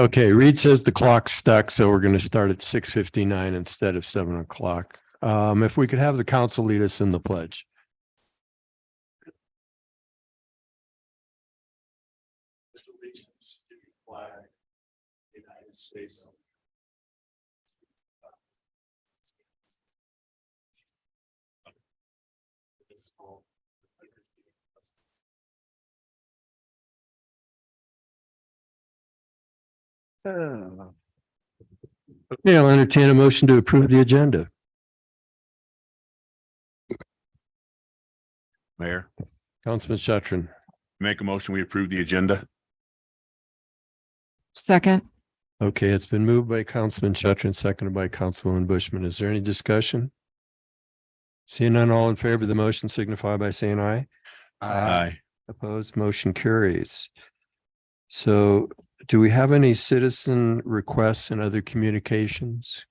Okay, Reed says the clock's stuck, so we're going to start at 6:59 instead of 7 o'clock. If we could have the council lead us in the pledge. Allegiance to the flag of the United States. Okay, I'll entertain a motion to approve the agenda. Mayor, Councilman Shatron. make a motion, we approve the agenda. Second. Okay, it's been moved by Councilman Shatron, seconded by Councilwoman Bushman. Is there any discussion? Seeing none, all in favor of the motion signify by saying aye. Aye. Opposed, motion carries. So do we have any citizen requests and other communications?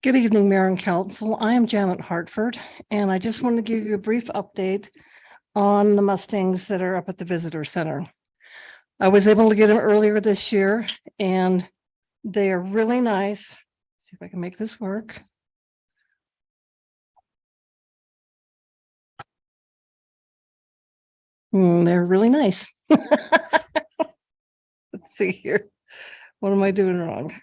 Good evening, Mayor and Council. I am Janet Hartford, and I just want to give you a brief update on the Mustangs that are up at the Visitor Center. I was able to get them earlier this year, and they are really nice. See if I can make this work. They're really nice. Let's see here. What am I doing wrong?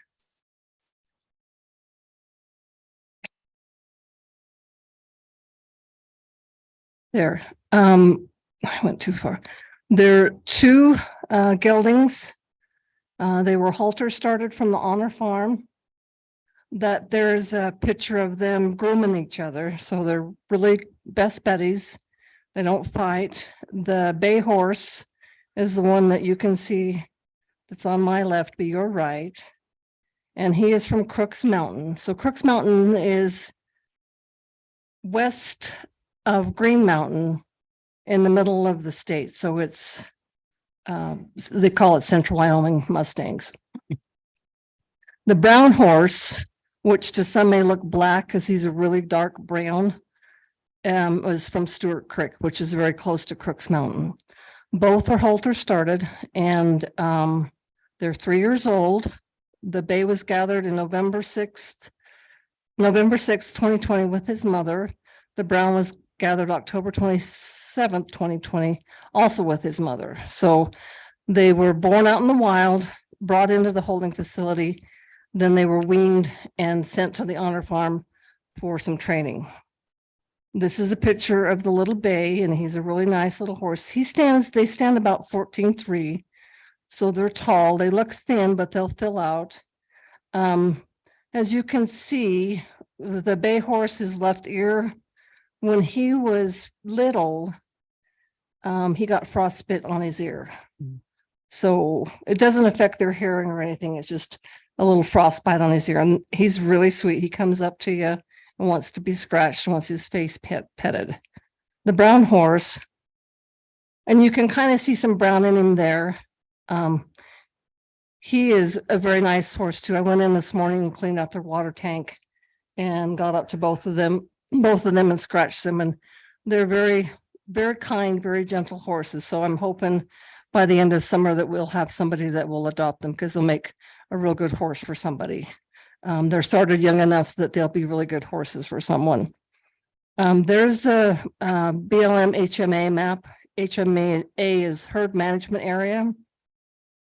There, I went too far. There are two geldings. They were halter started from the Honor Farm. That there's a picture of them grooming each other, so they're really best buddies. They don't fight. The bay horse is the one that you can see that's on my left, be your right. And he is from Crooks Mountain. So Crooks Mountain is west of Green Mountain in the middle of the state. So it's, they call it Central Wyoming Mustangs. The brown horse, which to some may look black because he's a really dark brown, was from Stewart Creek, which is very close to Crooks Mountain. Both are halter started, and they're 3 years old. The bay was gathered in November 6th, 2020 with his mother. The brown was gathered October 27th, 2020, also with his mother. So they were born out in the wild, brought into the holding facility. Then they were weaned and sent to the Honor Farm for some training. This is a picture of the little bay, and he's a really nice little horse. They stand about 14.3. So they're tall. They look thin, but they'll fill out. As you can see, the bay horse's left ear, when he was little, he got frostbite on his ear. So it doesn't affect their hearing or anything. It's just a little frostbite on his ear. And he's really sweet. He comes up to you and wants to be scratched, wants his face petted. The brown horse, and you can kind of see some brown in him there. He is a very nice horse too. I went in this morning and cleaned out their water tank and got up to both of them and scratched them. And they're very, very kind, very gentle horses. So I'm hoping by the end of summer that we'll have somebody that will adopt them, because they'll make a real good horse for somebody. They're started young enough so that they'll be really good horses for someone. There's a BLM HMA map. HMA is herd management area.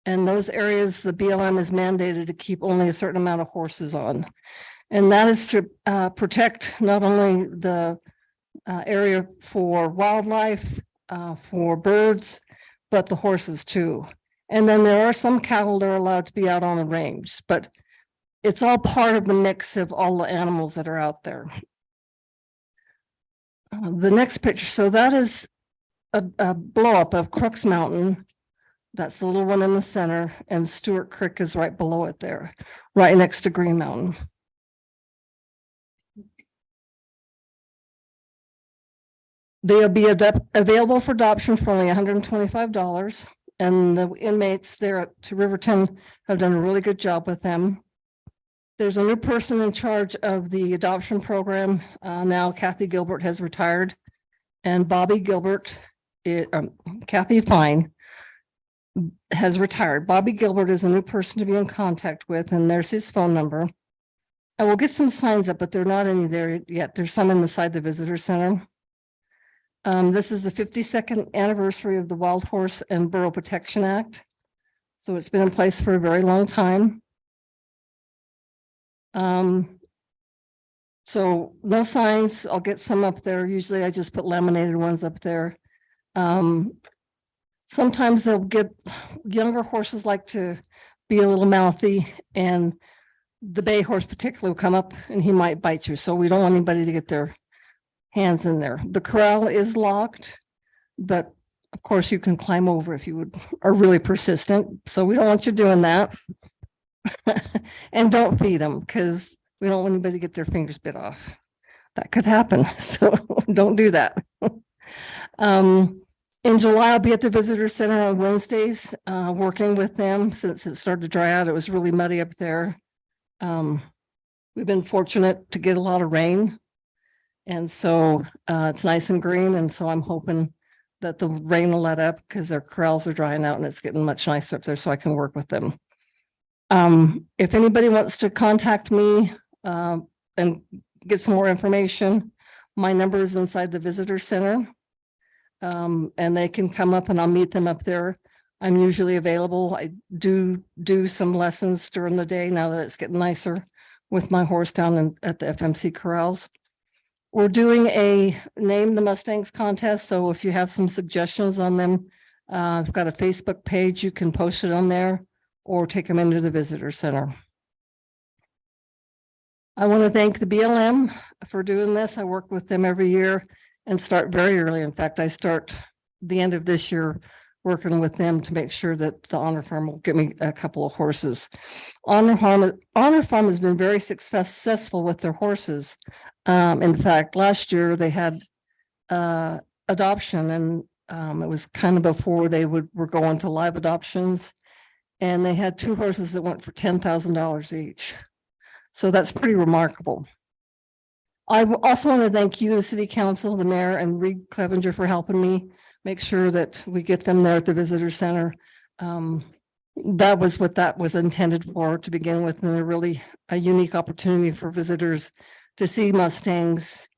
And those areas, the BLM is mandated to keep only a certain amount of horses on. And that is to protect not only the area for wildlife, for birds, but the horses too. And then there are some cattle that are allowed to be out on the range, but it's all part of the mix of all the animals that are out there. The next picture, so that is a blow up of Crooks Mountain. That's the little one in the center, and Stewart Creek is right below it there, right next to Green Mountain. They'll be available for adoption for only $125. And the inmates there at Riverton have done a really good job with them. There's a new person in charge of the adoption program. Now Kathy Gilbert has retired, And Bobby Gilbert, Kathy Fine has retired. Bobby Gilbert is a new person to be in contact with, and there's his phone number. I will get some signs up, but they're not any there yet. There's some inside the visitor center. This is the 52nd anniversary of the Wild Horse and Burro Protection Act. So it's been in place for a very long time. So no signs. I'll get some up there. Usually I just put laminated ones up there. Sometimes they'll get, younger horses like to be a little mouthy, and the bay horse particularly will come up and he might bite you. So we don't want anybody to get their hands in there. The corral is locked, but of course you can climb over if you are really persistent. So we don't want you doing that. And don't feed them, because we don't want anybody to get their fingers bit off. That could happen. So don't do that. In July, I'll be at the visitor center on Wednesdays, working with them since it started to dry out. It was really muddy up there. We've been fortunate to get a lot of rain. And so it's nice and green. And so I'm hoping that the rain will let up, because their corrals are drying out and it's getting much nicer up there, so I can work with them. If anybody wants to contact me and get some more information, my number is inside the visitor center. And they can come up and I'll meet them up there. I'm usually available. I do some lessons during the day now that it's getting nicer with my horse down at the FMC corrals. We're doing a Name the Mustangs contest. So if you have some suggestions on them, I've got a Facebook page. You can post it on there or take them into the visitor center. I want to thank the BLM for doing this. I work with them every year and start very early. In fact, I start the end of this year working with them to make sure that the Honor Farm will get me a couple of horses. Honor Farm has been very successful with their horses. In fact, last year they had adoption, and it was kind of before they were going to live adoptions. And they had 2 horses that went for $10,000 each. So that's pretty remarkable. I also want to thank you, the city council, the mayor, and Reed Clevenger for helping me make sure that we get them there at the visitor center. That was what that was intended for to begin with, and a unique opportunity for visitors to see Mustangs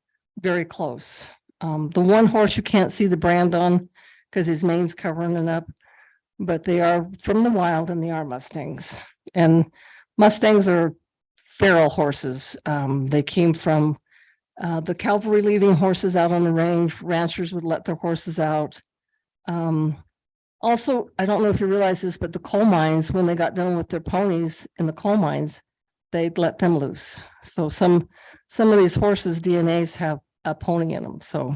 very close. The one horse you can't see the brand on because his mane's covering it up, but they are from the wild and they are Mustangs. And Mustangs are feral horses. They came from the cavalry leaving horses out on the range. Ranchers would let their horses out. Also, I don't know if you realize this, but the coal mines, when they got done with their ponies in the coal mines, they'd let them loose. So some of these horses' DNAs have a pony in them. So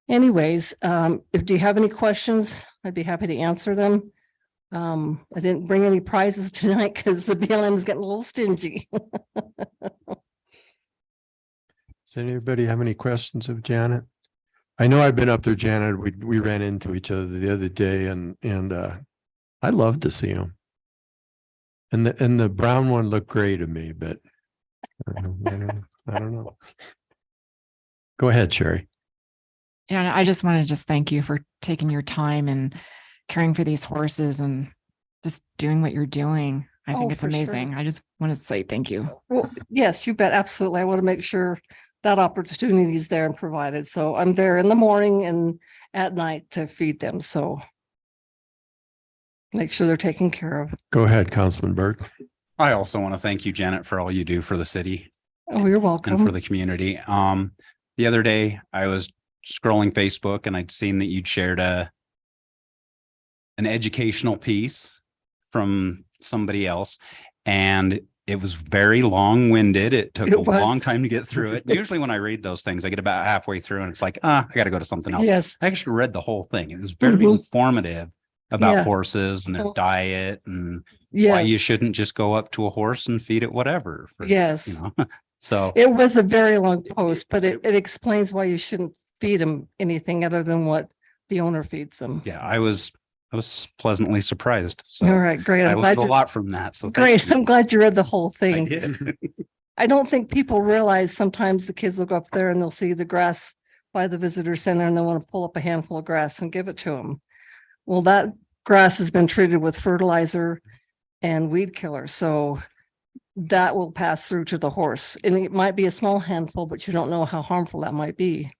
anyways, do you have any questions? I'd be happy to answer them. I didn't bring any prizes tonight because the BLM is getting a little stingy. Does anybody have any questions of Janet? I know I've been up there, Janet. We ran into each other the other day, and I'd love to see them. And the brown one looked gray to me, but I don't know. Go ahead, Sherry. Janet, I just want to thank you for taking your time and caring for these horses and just doing what you're doing. I think it's amazing. Sure. I just want to say thank you. Well, yes, you bet. Absolutely. I want to make sure that opportunity is there and provided. So I'm there in the morning and at night to feed them. So make sure they're taken care of. Go ahead, Councilman Burke. I also want to thank you, Janet, for all you do for the city. Oh, you're welcome. And for the community. The other day I was scrolling Facebook and I'd seen that you'd shared an educational piece from somebody else, and it was very long-winded. It took a long time to get through it. Usually when I read those things, I get about halfway through and it's like, I got to go to something else. Yes. I actually read the whole thing. It was very informative about horses and their diet and why you shouldn't just go up to a horse and feed it whatever. So it was a very long post, but it explains why you shouldn't feed them anything other than what the owner feeds them. Yeah, I was pleasantly surprised. So all right, great. I learned a lot from that. So great. I'm glad you read the whole thing. I did. I don't think people realize sometimes the kids will go up there and they'll see the grass by the visitor center and they want to pull up a handful of grass and give it to them. Well, that grass has been treated with fertilizer and weed killer, so that will pass through to the horse. And it might be a small handful, but you don't know how harmful that might be.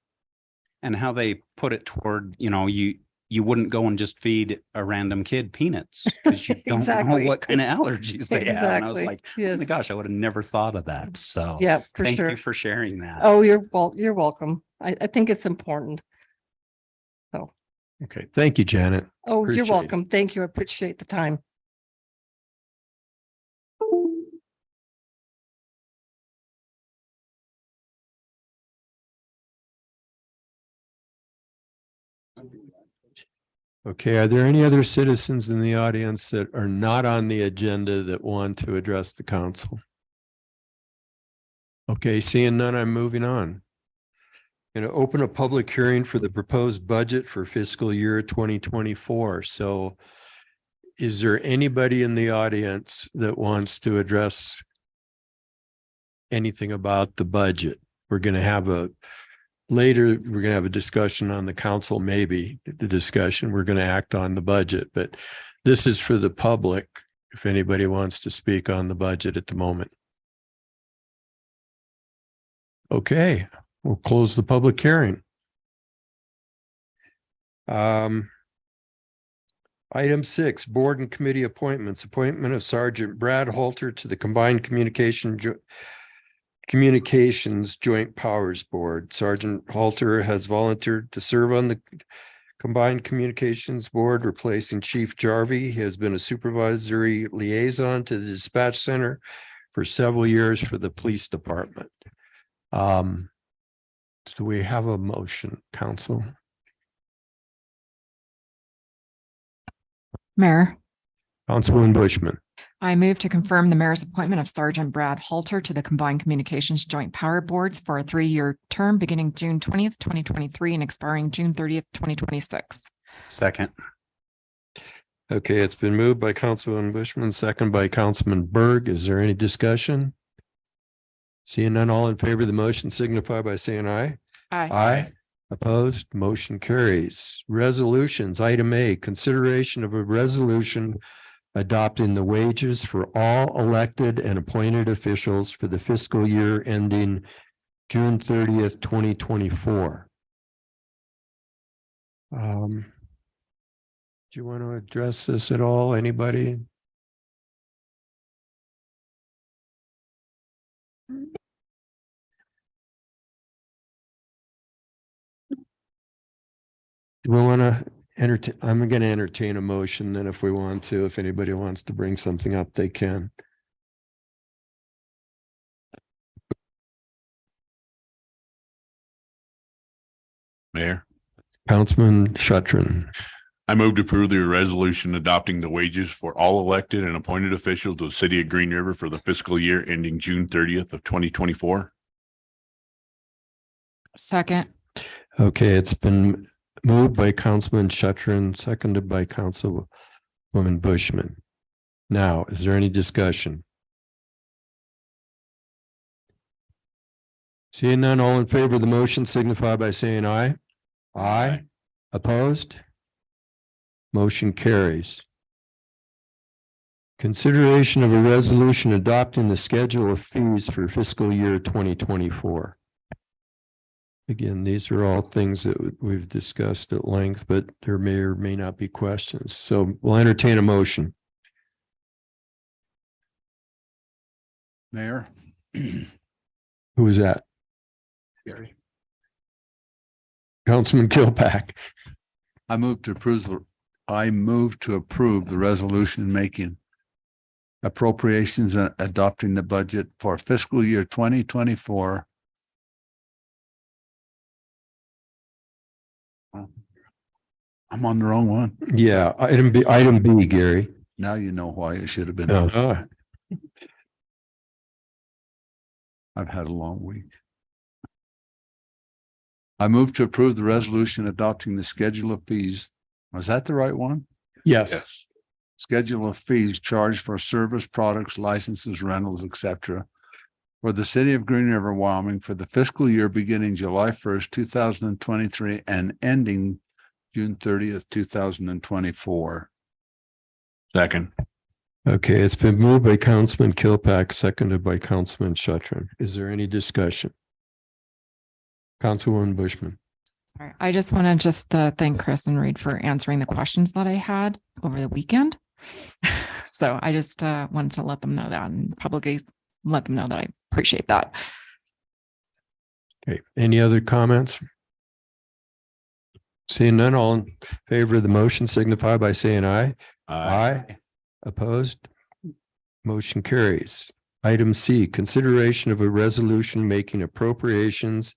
And how they put it toward, you wouldn't go and just feed a random kid peanuts because you don't Exactly. know what kind of allergies they have. And I was Exactly. like, oh Yes. my gosh, I would have never thought of that. So Yeah, for thank sure. you for sharing that. Oh, you're welcome. I think it's important. Okay, thank you, Janet. Oh, Appreciate you're it. welcome. Thank you. I appreciate the time. Okay, are there any other citizens in the audience that are not on the agenda that want to address the council? Okay, seeing none, I'm moving on. Going to open a public hearing for the proposed budget for fiscal year 2024. So is there anybody in the audience that wants to address anything about the budget? We're going to have later, we're going to have a discussion on the council, maybe the discussion, we're going to act on the budget, but this is for the public. If anybody wants to speak on the budget at the moment. Okay, we'll close the public hearing. Item 6, board and committee appointments. Appointment of Sergeant Brad Halter to the Combined Communications Joint Powers Board. Sergeant Halter has volunteered to serve on the Combined Communications Board, replacing Chief Jarvie. He has been a supervisory liaison to the dispatch center for several years for the police department. Do we have a motion, council? Mayor, Councilwoman Bushman. I move to confirm the mayor's appointment of Sergeant Brad Halter to the Combined Communications Joint Power Boards for a 3-year term beginning June 20th, 2023 and expiring June 30th, 2026. Second. Okay, it's been moved by Councilwoman Bushman, second by Councilman Berg. Is there any discussion? Seeing none, all in favor of the motion signify by saying aye. Aye. Opposed, motion carries. Resolutions, item A, consideration of a resolution adopting the wages for all elected and appointed officials for the fiscal year ending June 30th, 2024. Do you want to address this at all? Anybody? Do we want to entertain? I'm going to entertain a motion. Then if we want to, if anybody wants to bring something up, they can. Mayor, Councilman Shuttrin. I move to approve the resolution adopting the wages for all elected and appointed officials of the city of Green River for the fiscal year ending June 30th of 2024. Second. Okay, it's been moved by Councilman Shuttrin, seconded by Councilwoman Bushman. Now, is there any discussion? Seeing none, all in favor of the motion signify by saying aye. Aye. Opposed? Motion carries. Consideration of a resolution adopting the schedule of fees for fiscal year 2024. Again, these are all things that we've discussed at length, but there may or may not be questions. So we'll entertain a motion. Mayor. Who is that? Gary. Councilman Kilpack. I move to approve the resolution making appropriations and adopting the budget for fiscal year 2024. I'm on the wrong one. Yeah, item B, Gary. Now you know why it should have been. Uh-huh. I've had a long week. I move to approve the resolution adopting the schedule of fees. Was that the right one? Yes. Yes. Schedule of fees charged for service, products, licenses, rentals, etc. for the city of Green River, Wyoming for the fiscal year beginning July 1st, 2023 and ending June 30th, 2024. Second. Okay, it's been moved by Councilman Kilpack, seconded by Councilman Shuttron. Is there any discussion? Councilwoman Bushman. All right, I just want to thank Chris and Reed for answering the questions that I had over the weekend. So I just wanted to let them know that and publicly let them know that I appreciate that. Okay, any other comments? Seeing none, all in favor of the motion signify by saying aye. Aye. Opposed? Motion carries. Item C, consideration of a resolution making appropriations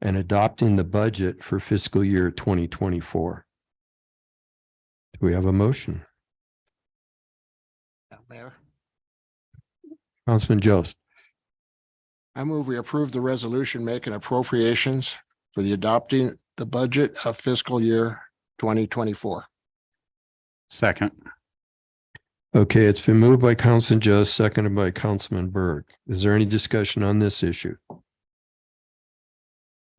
and adopting the budget for fiscal year 2024. Do we have a motion? Mayor, Councilman Jost. I move we approve the resolution making appropriations for the adopting the budget of fiscal year 2024. Second. Okay, it's been moved by Councilman Jost, seconded by Councilman Berg. Is there any discussion on this issue?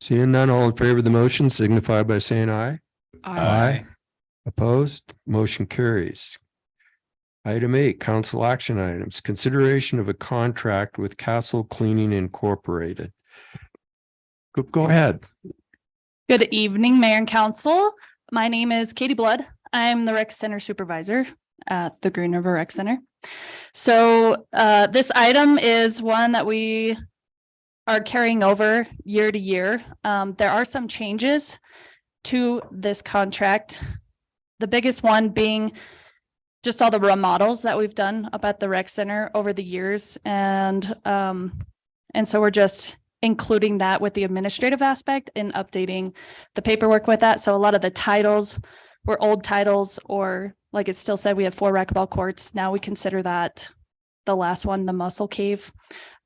Seeing none, all in favor of the motion signify by saying aye. Opposed? Motion carries. Item 8, council action items. Consideration of a contract with Castle Cleaning Incorporated. Go ahead. Good evening, Mayor and Council. My name is Katie Blood. I'm the Rec Center Supervisor at the Green River Rec Center. So this item is one that we are carrying over year to year. There are some changes to this contract. The biggest one being just all the remodels that we've done up at the Rec Center over the years. And so we're just including that with the administrative aspect and updating the paperwork with that. So a lot of the titles were old titles, or like it still said, we have 4 racquetball courts. Now we consider that the last one, the Muscle Cave.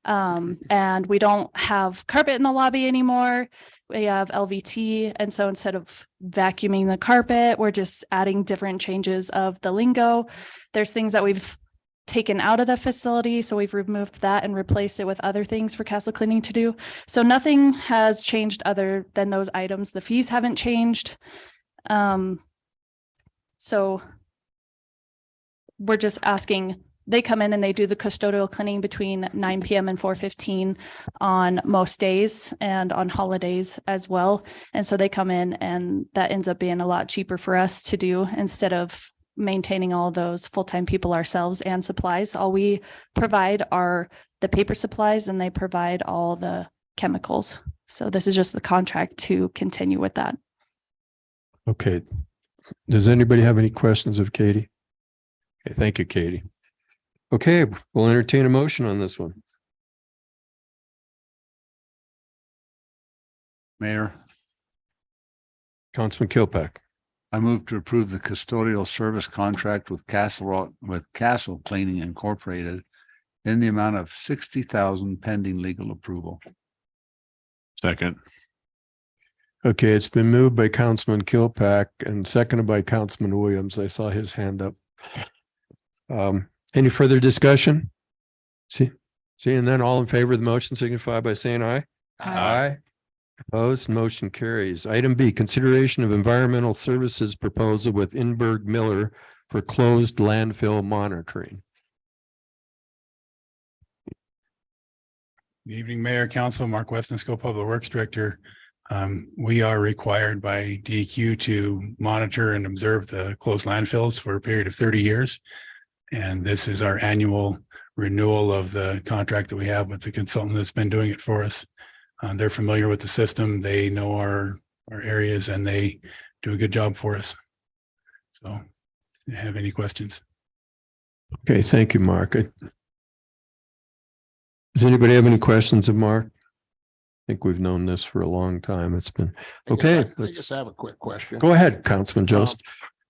And we don't have carpet in the lobby anymore. We have LVT. And so instead of vacuuming the carpet, we're just adding different changes of the lingo. There's things that we've taken out of the facility. So we've removed that and replaced it with other things for Castle Cleaning to do. So nothing has changed other than those items. The fees haven't changed. So we're just asking, they come in and they do the custodial cleaning between 9 p.m. and 4:15 on most days and on holidays as well. And so they come in and that ends up being a lot cheaper for us to do instead of maintaining all those full-time people ourselves and supplies. All we provide are the paper supplies and they provide all the chemicals. So this is just the contract to continue with that. Okay. Does anybody have any questions of Katie? Okay, thank you, Katie. Okay, we'll entertain a motion on this one. Mayor, Councilman Kilpack. I move to approve the custodial service contract with Castle Cleaning Incorporated in the amount of $60,000 pending legal approval. Second. Okay, it's been moved by Councilman Kilpack and seconded by Councilman Williams. I saw his hand up. Any further discussion? Seeing none, all in favor of the motion signify by saying aye. Aye. Opposed, motion carries. Item B, consideration of environmental services proposal with Inberg Miller for closed landfill monitoring. Good evening, Mayor, Council, Mark Westensco, Public Works Director. We are required by DEQ to monitor and observe the closed landfills for a period of 30 years. And this is our annual renewal of the contract that we have with the consultant that's been doing it for us. They're familiar with the system. They know our areas and they do a good job for us. So if you have any questions? Okay, thank you, Mark. Does anybody have any questions of Mark? I think we've known this for a long time. It's been, okay. I just have a quick question. Go ahead, Councilman Jost.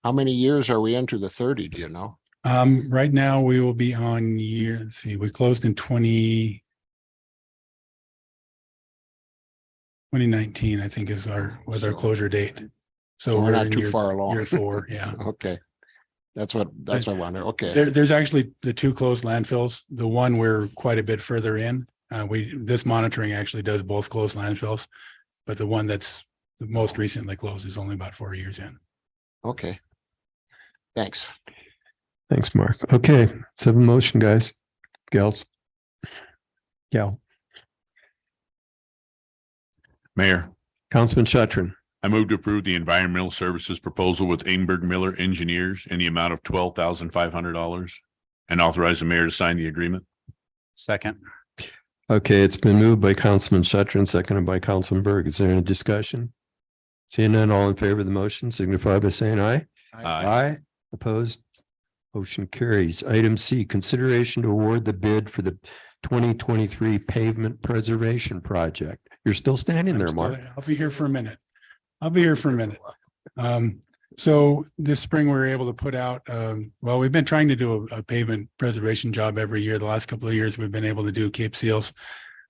How many years are we into the 30? Do you know? Right now we will be on year, let's see, we closed in 2019, I think was our closure date. So we're not in too far along. Year 4, yeah. Okay. That's what I wonder. Okay. There's actually the 2 closed landfills. The one we're quite a bit further in. This monitoring actually does both closed landfills, but the one that's the most recently closed is only about 4 years in. Okay. Thanks. Thanks, Mark. Okay, let's have a motion, guys. Gals. Gal. Mayor, Councilman Shatron. I move to approve the environmental services proposal with Ainberg Miller Engineers in the amount of $12,500 and authorize the mayor to sign the agreement. Second. Okay, it's been moved by Councilman Shatron, seconded by Councilman Berg. Is there any discussion? Seeing none, all in favor of the motion signify by saying aye. Aye. Opposed? Motion carries. Item C, consideration to award the bid for the 2023 pavement preservation project. You're still standing there, Mark. I'll be here for a minute. So this spring, we were able to put out, well, we've been trying to do a pavement preservation job every year. The last couple of years, we've been able to do Cape Seals.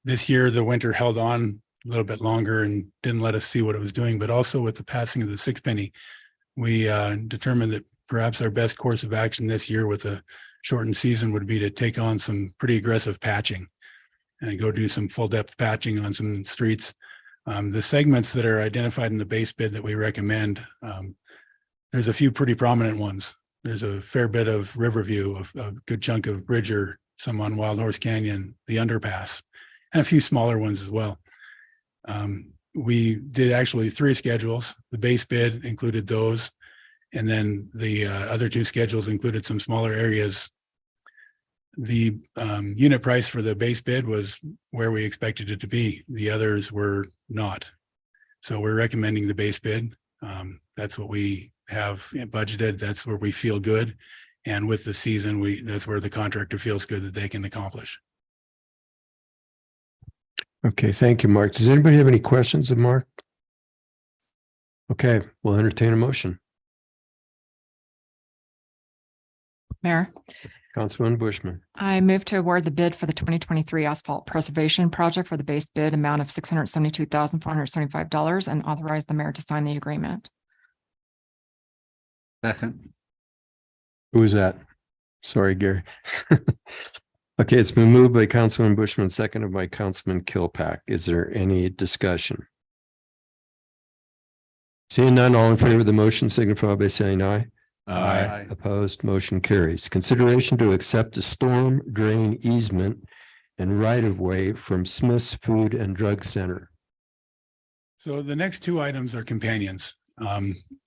This year, the winter held on a little bit longer and didn't let us see what it was doing, but also with the passing of the sixpenny, we determined that perhaps our best course of action this year with a shortened season would be to take on some pretty aggressive patching and go do some full depth patching on some streets. The segments that are identified in the base bid that we recommend, there's a few pretty prominent ones. There's a fair bit of Riverview, a good chunk of Bridger, some on Wild Horse Canyon, the underpass, and a few smaller ones as well. We did actually 3 schedules. The base bid included those. And then the other 2 schedules included some smaller areas. The unit price for the base bid was where we expected it to be. The others were not. So we're recommending the base bid. That's what we have budgeted. That's where we feel good. And with the season, that's where the contractor feels good that they can accomplish. Okay, thank you, Mark. Does anybody have any questions of Mark? Okay, we'll entertain a motion. Mayor, Councilman Bushman. I move to award the bid for the 2023 asphalt preservation project for the base bid amount of $672,475 and authorize the mayor to sign the agreement. Second. Who is that? Sorry, Gary. Okay, it's been moved by Councilman Bushman, seconded by Councilman Kilpack. Is there any discussion? Seeing none, all in favor of the motion signify by saying aye. Aye. Opposed, motion carries. Consideration to accept a storm drain easement and right of way from Smith's Food and Drug Center. So the next 2 items are companions.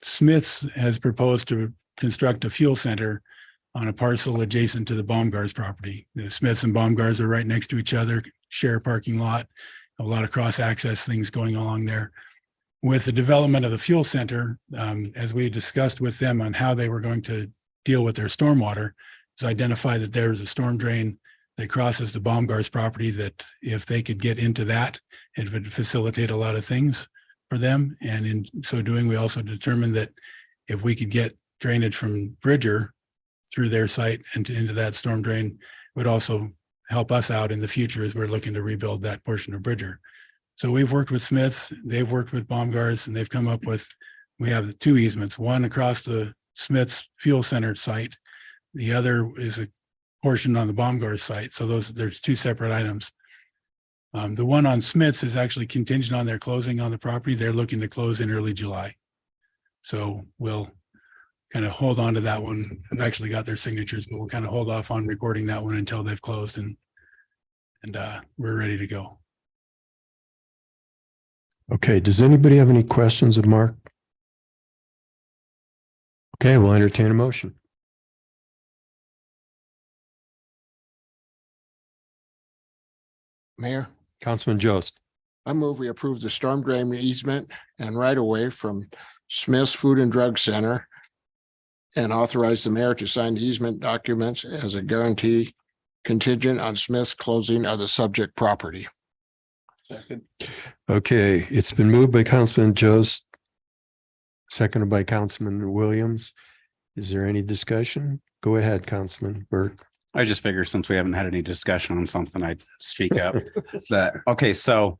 Smith's has proposed to construct a fuel center on a parcel adjacent to the Baumgars property. The Smiths and Baumgars are right next to each other, share a parking lot, a lot of cross access things going along there. With the development of the fuel center, as we discussed with them on how they were going to deal with their stormwater, is identify that there's a storm drain that crosses the Baumgars property, that if they could get into that, it would facilitate a lot of things for them. And in so doing, we also determined that if we could get drainage from Bridger through their site and into that storm drain, it would also help us out in the future as we're looking to rebuild that portion of Bridger. So we've worked with Smiths, they've worked with Baumgars, and they've come up with, we have 2 easements, one across the Smiths Fuel Center site. The other is a portion on the Baumgars site. So there's 2 separate items. The one on Smiths is actually contingent on their closing on the property. They're looking to close in early July. So we'll kind of hold on to that one. I've actually got their signatures, but we'll kind of hold off on recording that one until they've closed and we're ready to go. Okay, does anybody have any questions of Mark? Okay, we'll entertain a motion. Mayor, Councilman Jost. I move we approve the storm drain easement and right of way from Smith's Food and Drug Center and authorize the mayor to sign the easement documents as a guarantee contingent on Smith's closing of the subject property. Second. Okay, it's been moved by Councilman Jost, seconded by Councilman Williams. Is there any discussion? Go ahead, Councilman Burke. I just figure since we haven't had any discussion on something, I'd speak up. Okay, so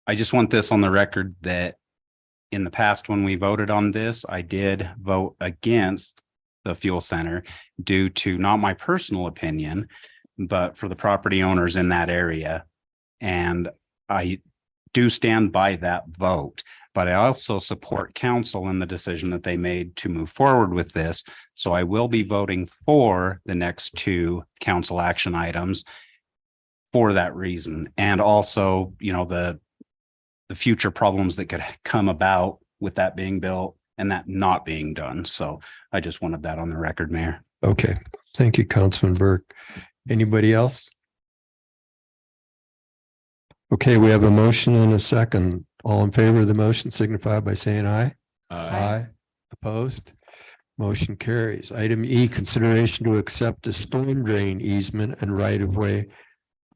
I just want this on the record that in the past, when we voted on this, I did vote against the fuel center due to not my personal opinion, but for the property owners in that area. And I do stand by that vote, but I also support council in the decision that they made to move forward with this. So I will be voting for the next two council action items for that reason. And also, you know, the future problems that could come about with that being built and that not being done. So I just wanted that on the record, Mayor. Okay, thank you, Councilman Burke. Anybody else? Okay, we have a motion and a second. All in favor of the motion signify by saying aye. Aye. Opposed? Motion carries. Item E, consideration to accept a storm drain easement and right of way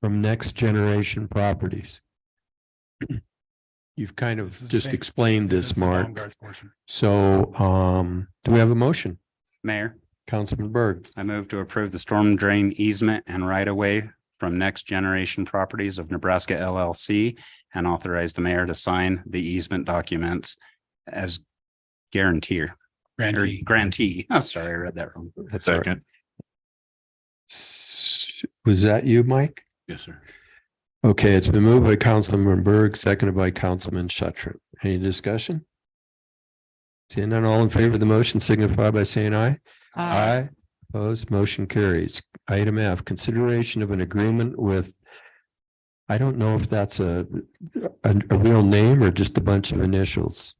from Next Generation Properties. You've kind This is of the just same- explained This this, is the Mark. Baumgart's portion. So do we have a motion? Mayor, Councilman Berg, I move to approve the storm drain easement and right of way from Next Generation Properties of Nebraska LLC and authorize the mayor to sign the easement documents as guarantor or Grantee. grantee. Oh, sorry, I read that wrong. that's all right. Second. Was that you, Mike? Yes, sir. Okay, it's been moved by Councilman Berg, seconded by Councilman Shuttron. Any discussion? Seeing none, all in favor of the motion signify by saying aye. Opposed, motion carries. Item F, consideration of an agreement with, I don't know if that's a real name or just a bunch of initials.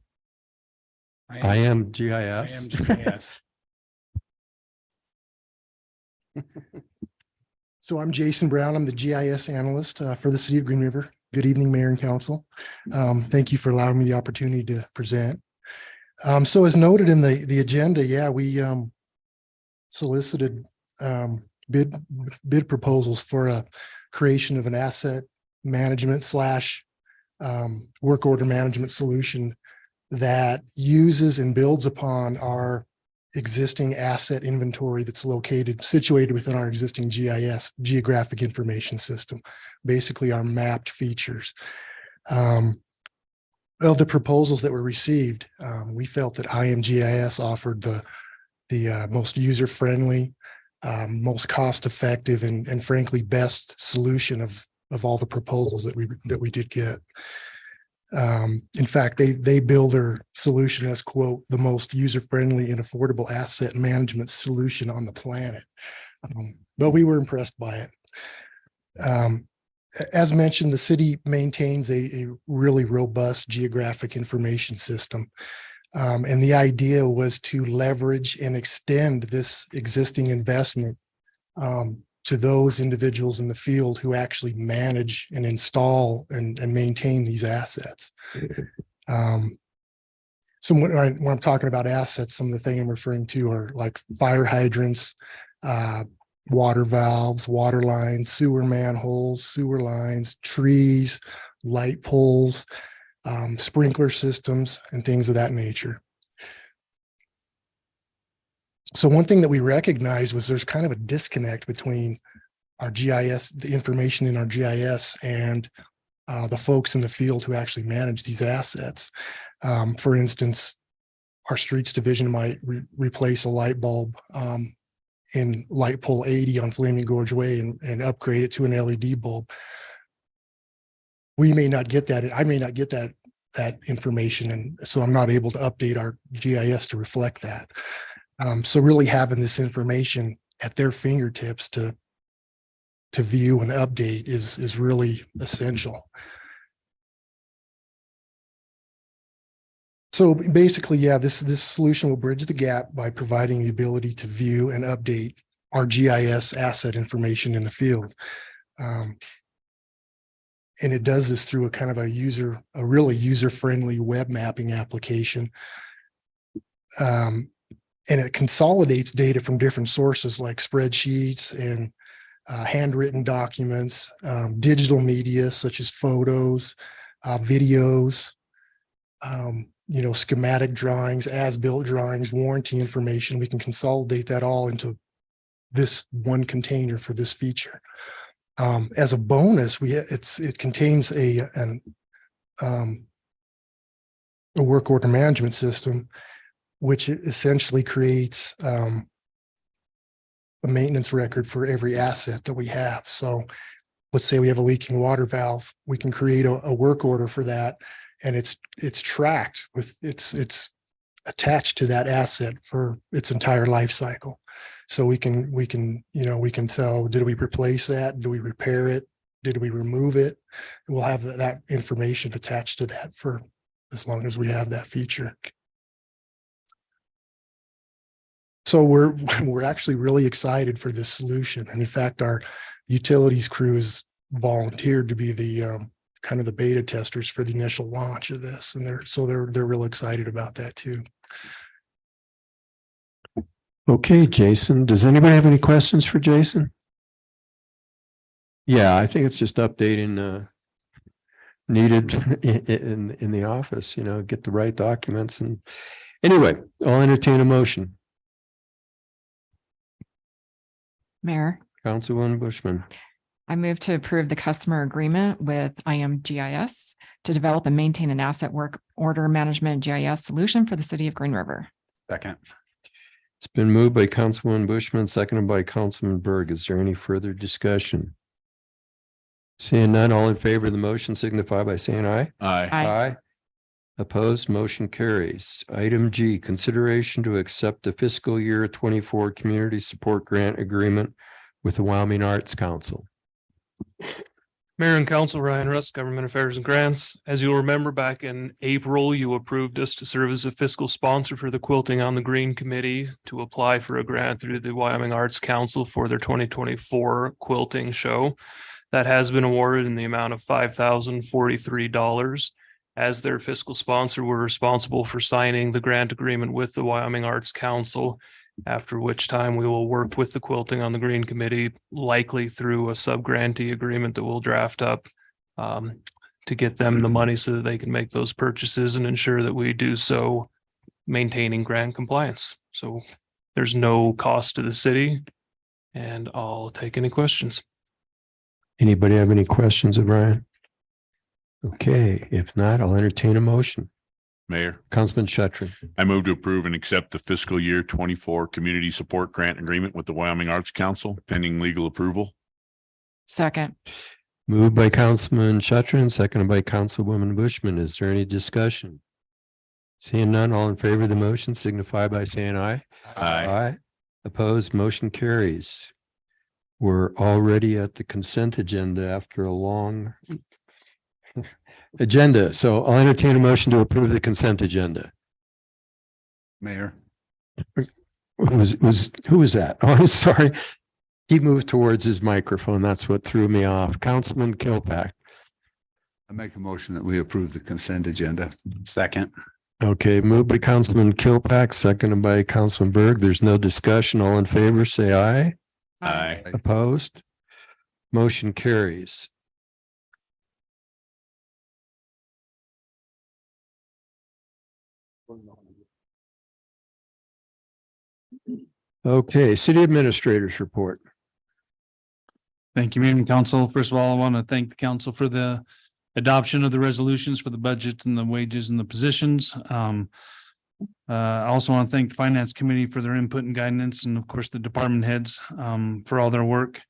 I am GIS. I am GIS. So I'm Jason Brown. I'm the GIS analyst for the city of Green River. Good evening, Mayor and Council. Thank you for allowing me the opportunity to present. So as noted in the agenda, yeah, we solicited bid proposals for a creation of an asset management / work order management solution that uses and builds upon our existing asset inventory that's situated within our existing GIS, geographic information system, basically our mapped features. Of the proposals that were received, we felt that IMGIS offered the most user-friendly, most cost-effective, and frankly, best solution of all the proposals that we did get. In fact, they bill their solution as, quote, the most user-friendly and affordable asset management solution on the planet. But we were impressed by it. As mentioned, the city maintains a really robust geographic information system. And the idea was to leverage and extend this existing investment to those individuals in the field who actually manage and install and maintain these assets. So when I'm talking about assets, some of the things I'm referring to are like fire hydrants, water valves, water lines, sewer manholes, sewer lines, trees, light poles, sprinkler systems, and things of that nature. So one thing that we recognized was there's kind of a disconnect between our GIS, the information in our GIS, and the folks in the field who actually manage these assets. For instance, our streets division might replace a light bulb in light pole 80 on Flaming Gorge Way and upgrade it to an LED bulb. We may not get that. I may not get that information, and so I'm not able to update our GIS to reflect that. So really having this information at their fingertips to view and update is really essential. So basically, yeah, this solution will bridge the gap by providing the ability to view and update our GIS asset information in the field. And it does this through a kind of a really user-friendly web mapping application. And it consolidates data from different sources like spreadsheets and handwritten documents, digital media such as photos, videos, schematic drawings, as-built drawings, warranty information. We can consolidate that all into this one container for this feature. As a bonus, it contains a work order management system, which essentially creates a maintenance record for every asset that we have. So let's say we have a leaking water valve, we can create a work order for that. And it's tracked with, it's attached to that asset for its entire life cycle. So we can, we can tell, did we replace that? Do we repair it? Did we remove it? We'll have that information attached to that for as long as we have that feature. So we're actually really excited for this solution. And in fact, our utilities crew has volunteered to be the kind of the beta testers for the initial launch of this. And they're real excited about that too. Okay, Jason, does anybody have any questions for Jason? Yeah, I think it's just updating needed in the office, get the right documents. And anyway, I'll entertain a motion. Mayor, Councilwoman Bushman. I move to approve the customer agreement with IMGIS to develop and maintain an asset work order management GIS solution for the city of Green River. Second. It's been moved by Councilwoman Bushman, seconded by Councilman Berg. Is there any further discussion? Seeing none, all in favor of the motion signify by saying aye. Aye. Aye. Opposed, motion carries. Item G, consideration to accept the fiscal year 24 community support grant agreement with the Wyoming Arts Council. Mayor and Council, Ryan Russ, Government Affairs and Grants. As you'll remember, back in April, you approved us to serve as a fiscal sponsor for the Quilting on the Green Committee to apply for a grant through the Wyoming Arts Council for their 2024 quilting show. That has been awarded in the amount of $5,043. As their fiscal sponsor, we're responsible for signing the grant agreement with the Wyoming Arts Council, after which time we will work with the Quilting on the Green Committee, likely through a sub-grantee agreement that we'll draft up to get them the money so that they can make those purchases and ensure that we do so maintaining grant compliance. So there's no cost to the city, and I'll take any questions. Anybody have any questions of Ryan? Okay, if not, I'll entertain a motion. Mayor, Councilman Shuttry. I move to approve and accept the fiscal year 24 community support grant agreement with the Wyoming Arts Council pending legal approval. Second. Moved by Councilman Shuttry and seconded by Councilwoman Bushman. Is there any discussion? Seeing none, all in favor of the motion signify by saying aye. Aye. Opposed, motion carries. We're already at the consent agenda after a long agenda. So I'll entertain a motion to approve the consent agenda. Mayor, Who was that? Oh, I'm sorry. He moved towards his microphone. That's what threw me off. Councilman Kilpack. I make a motion that we approve the consent agenda. Second. Okay, moved by Councilman Kilpack, seconded by Councilman Berg. There's no discussion. All in favor, say aye. Aye. Opposed? Motion carries. Okay, city administrators report. Thank you, Mayor and Council. First of all, I want to thank the council for the adoption of the resolutions for the budgets and the wages and the positions. I also want to thank the Finance Committee for their input and guidance, and of course, the department heads for all their work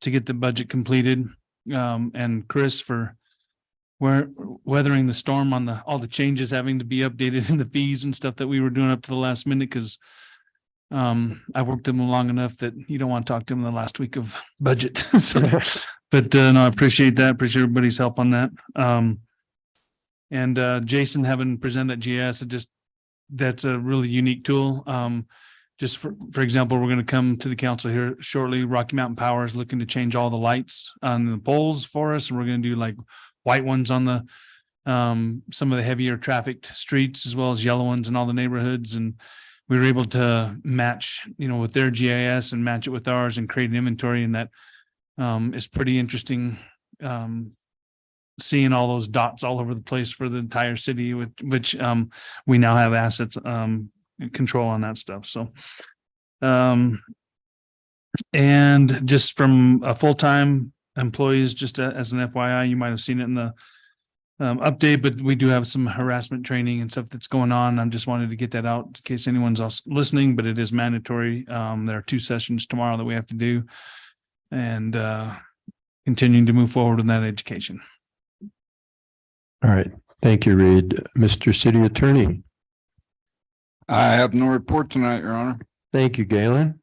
to get the budget completed. And Chris for weathering the storm on all the changes having to be updated in the fees and stuff that we were doing up to the last minute, because I've worked them long enough that you don't want to talk to them in the last week of budget. So, but no, I appreciate that. Appreciate everybody's help on that. And Jason having presented that GIS, that's a really unique tool. Just for example, we're going to come to the council here shortly. Rocky Mountain Power is looking to change all the lights on the poles for us, and we're going to do like white ones on the some of the heavier trafficked streets, as well as yellow ones in all the neighborhoods. And we were able to match, with their GIS and match it with ours and create an inventory. And that is pretty interesting. Seeing all those dots all over the place for the entire city, which we now have assets control on that stuff. So, and just from a full-time employees, just as an FYI, you might have seen it in the update, but we do have some harassment training and stuff that's going on. I'm just wanted to get that out in case anyone's else listening, but it is mandatory. There are 2 sessions tomorrow that we have to do. And continuing to move forward with that education. All right. Thank you, Reed. Mr. City Attorney. I have no report tonight, Your Honor. Thank you, Galen.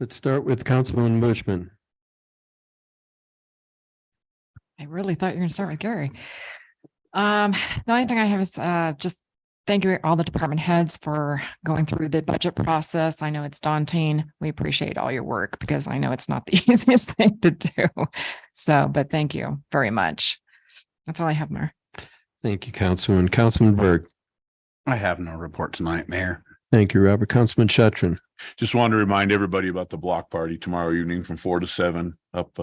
Let's start with Councilman Bushman. I really thought you were going to start with Gary. The only thing I have is just thank you all the department heads for going through the budget process. I know it's daunting. We appreciate all your work because I know it's not the easiest thing to do. So, but thank you very much. That's all I have, Mayor. Thank you, Councilman. Councilman Berg. I have no report tonight, Mayor. Thank you, Robert. Councilman Shetron. Just wanted to remind everybody about the block party tomorrow evening from 4 to 7 up,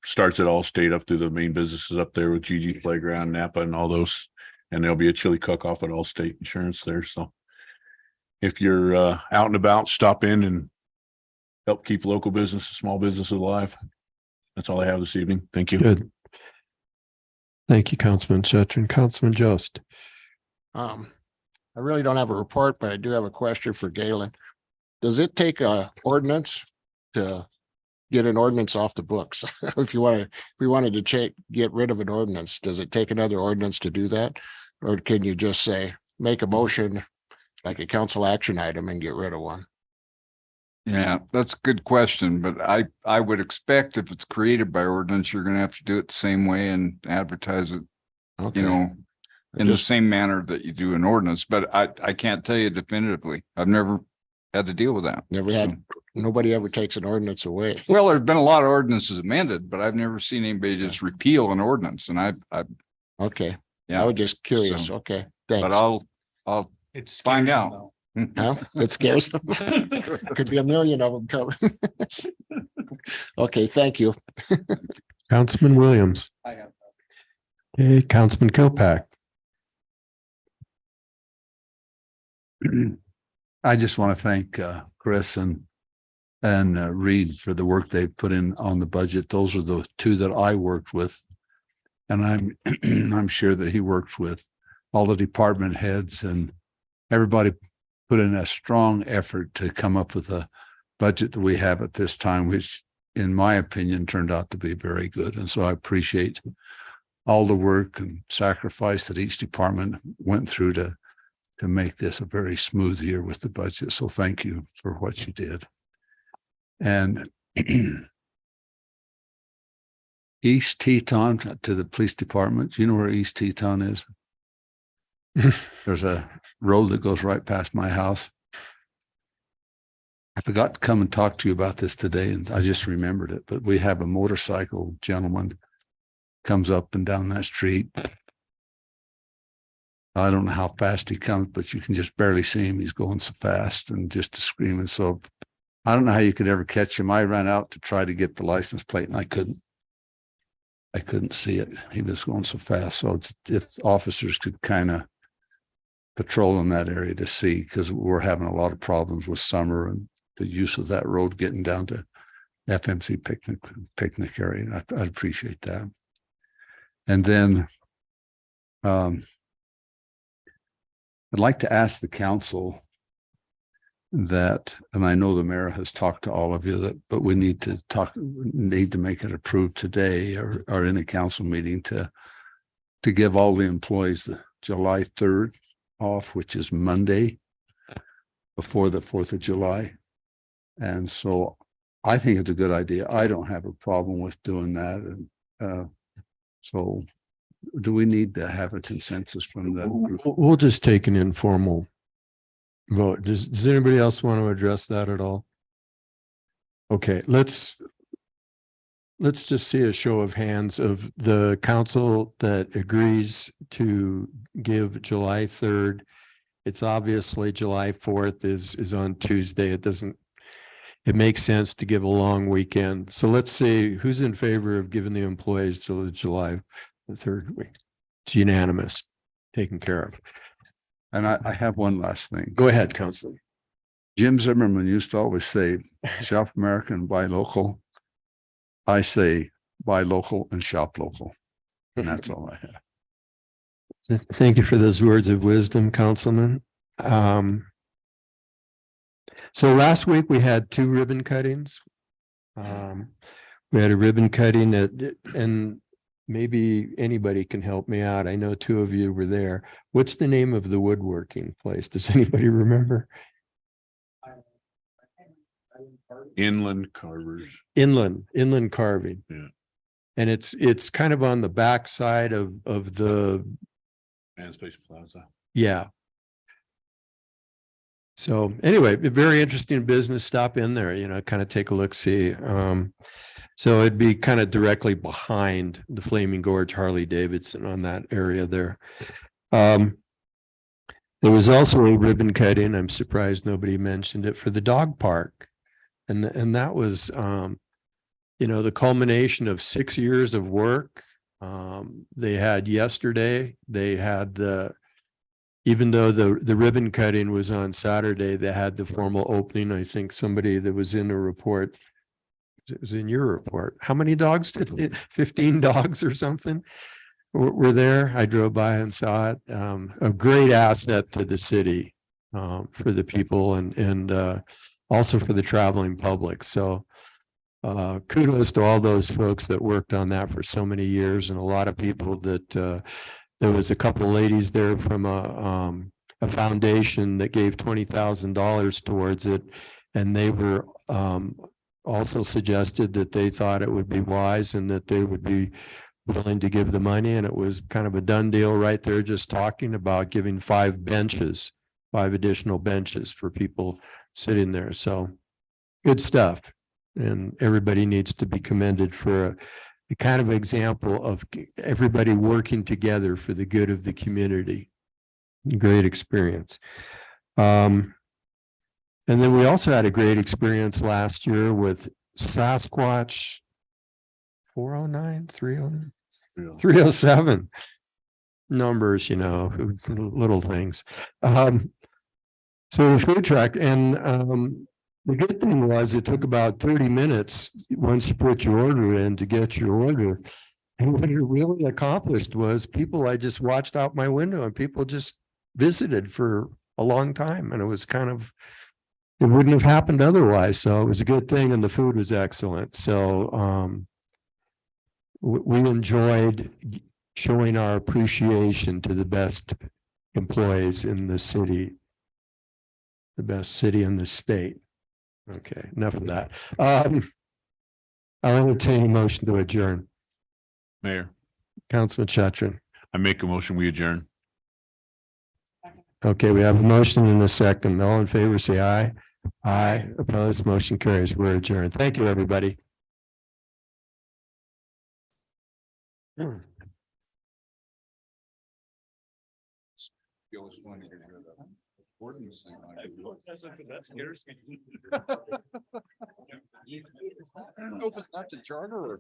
starts at Allstate up through the main businesses up there with Gigi's Playground, Napa and all those. And there'll be a chili cook-off at Allstate Insurance there. So if you're out and about, stop in and help keep local businesses, small businesses alive. That's all I have this evening. Thank you. Good. Thank you, Councilman Shetron. Councilman Jost. I really don't have a report, but I do have a question for Galen. Does it take a ordinance to get an ordinance off the books? If we wanted to get rid of an ordinance, does it take another ordinance to do that? Or can you just say, make a motion like a council action item and get rid of one? Yeah, that's a good question, but I would expect if it's created by ordinance, you're gonna have to do it the same way and advertise it, Okay. you know, in the same manner that you do an ordinance, but I can't tell you definitively. I've never had to deal with that. Never had, nobody ever takes an ordinance away. Well, there's been a lot of ordinances amended, but I've never seen anybody just repeal an ordinance and I Okay, I yeah, was just curious. So- Okay, but thanks. I'll It's find out. Huh? It scares them. Could be a million of them coming. Okay, thank you. Councilman Williams. I have. Okay, Councilman Kilpack. I just want to thank Chris and Reed for the work they put in on the budget. Those are the 2 that I worked with. And I'm I'm sure that he worked with all the department heads and everybody put in a strong effort to come up with a budget that we have at this time, which in my opinion turned out to be very good. And so I appreciate all the work and sacrifice that each department went through to make this a very smooth year with the budget. So thank you for what you did. And East Teton to the police department. Do you know where East Teton is? There's a road that goes right past my house. I forgot to come and talk to you about this today, and I just remembered it, but we have a motorcycle gentleman comes up and down that street. I don't know how fast he comes, but you can just barely see him. He's going so fast and just screaming. So I don't know how you could ever catch him. I ran out to try to get the license plate and I couldn't see it. He was going so fast. So if officers could kind of patrol in that area to see, because we're having a lot of problems with summer and the use of that road getting down to FMC picnic area. I'd appreciate that. And then I'd like to ask the council that, and I know the mayor has talked to all of you that, but we need to make it approved today or in a council meeting to give all the employees the July 3rd off, which is Monday before the 4th of July. And so I think it's a good idea. I don't have a problem with doing that. And so do we need to have a consensus from the group? We'll just take an informal vote. Does anybody else want to address that at all? Okay, let's just see a show of hands of the council that agrees to give July 3rd. It's obviously July 4th is on Tuesday. It makes sense to give a long weekend. So let's see who's in favor of giving the employees till July the 3rd week. It's unanimous, taken care of. And I have one last thing. Go ahead, Councilman. Jim Zimmerman used to always say, shop American, buy local. I say, buy local and shop local. And that's all I have. Thank you for those words of wisdom, Councilman. So last week we had 2 ribbon cuttings. We had a ribbon cutting and maybe anybody can help me out. I know 2 of you were there. What's the name of the woodworking place? Does anybody remember? Inland Carvers. Inland Carving. Yeah. And it's kind of on the back side of the, Manspace Plaza. yeah. So anyway, a very interesting business. Stop in there, kind of take a look, see. So it'd be kind of directly behind the Flaming Gorge Harley Davidson on that area there. There was also a ribbon cutting. I'm surprised nobody mentioned it, for the dog park. And that was, the culmination of 6 years of work. They had yesterday, even though the ribbon cutting was on Saturday, they had the formal opening. I think somebody that was in a report, it was in your report. How many dogs did it? 15 dogs or something were there. I drove by and saw it. A great asset to the city, for the people and also for the traveling public. So kudos to all those folks that worked on that for so many years, and a lot of people that there was a couple of ladies there from a foundation that gave $20,000 towards it. And they were also suggested that they thought it would be wise and that they would be willing to give the money. And it was kind of a done deal right there, just talking about giving 5 additional benches for people sitting there. So good stuff. And everybody needs to be commended for a kind of example of everybody working together for the good of the community. Great experience. And then we also had a great experience last year with Sasquatch 409, 309, 307 numbers, little things. So the food truck, and the good thing was it took about 30 minutes once you put your order in to get your order. And what it really accomplished was I just watched out my window and people just visited for a long time. And it was it wouldn't have happened otherwise. So it was a good thing. And the food was excellent. So we enjoyed showing our appreciation to the best employees in the city, the best city in the state. Okay, enough of that. I'll entertain a motion to adjourn. Mayor, Councilman Chatrin. I make a motion, we adjourn. Okay, we have a motion and a second. All in favor, say aye. Aye. Opposed, motion carries. We're adjourned. Thank you, everybody. I don't know if it's not the charter or.